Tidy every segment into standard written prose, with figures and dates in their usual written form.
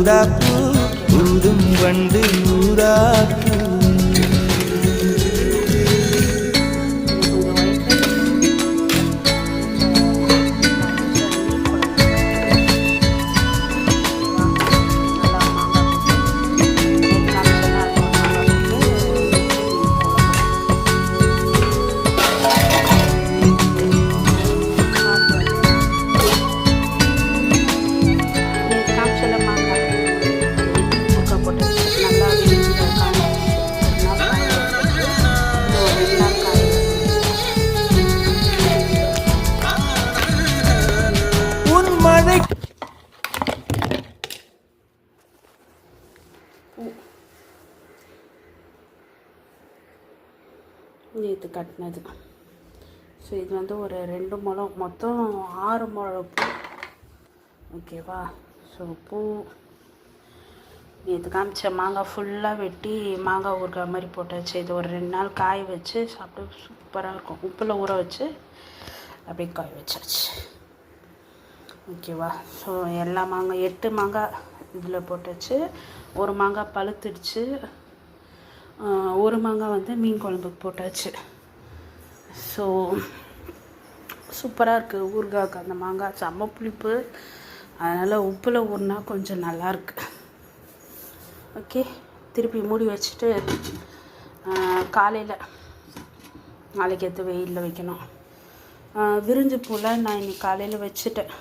ஊதாப்பூ ஊதும் வண்டு ஊதாப்பூ. நேற்று கட்டினது. ஸோ இது வந்து ஒரு 2 முழம், மொத்தம் 6 முழம் பூ. ஓகேவா? ஸோ பூ நேற்று காமிச்ச மாங்காய் ஃபுல்லாக வெட்டி மாங்காய் ஊறுகாய் மாதிரி போட்டாச்சு. இது ஒரு 2 நாள் காய வச்சு சாப்பிட்டு சூப்பராக இருக்கும். உப்பில் ஊற வச்சு அப்படியே காய வச்சாச்சு. ஓகேவா? ஸோ எல்லா மாங்காய் 8 மாங்காய் இதில் போட்டாச்சு. ஒரு மாங்காய் பழுத்துடுச்சு, ஒரு மாங்காய் வந்து மீன் குழம்புக்கு போட்டாச்சு. ஸோ சூப்பராக இருக்குது ஊறுகாய்க்கு. அந்த மாங்காய் செம்ம புளிப்பு, அதனால் உப்பில் ஊறினா கொஞ்சம் நல்லாயிருக்கு. ஓகே, திருப்பி மூடி வச்சுட்டு காலையில் நாளைக்கு எடுத்து வெயிலில் வைக்கணும். விரிஞ்சு பூவில் நான் இன்றைக்கி காலையில் வச்சுட்டேன்.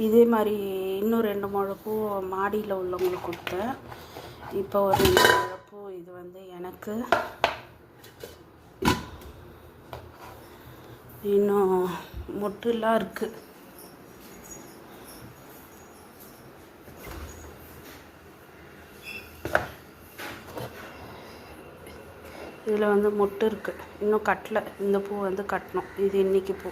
இதே மாதிரி இன்னும் 2 முழப்பூ மாடியில் உள்ளவங்களுக்கு கொடுத்தேன். இப்போ ஒரு 2 முழப்பூ இது வந்து எனக்கு, இன்னும் மொட்டுலாம் இருக்குது. இதில் வந்து மொட்டு இருக்குது, இன்னும் கட்டலை. இந்த பூ வந்து கட்டணும். இது இன்றைக்கி பூ.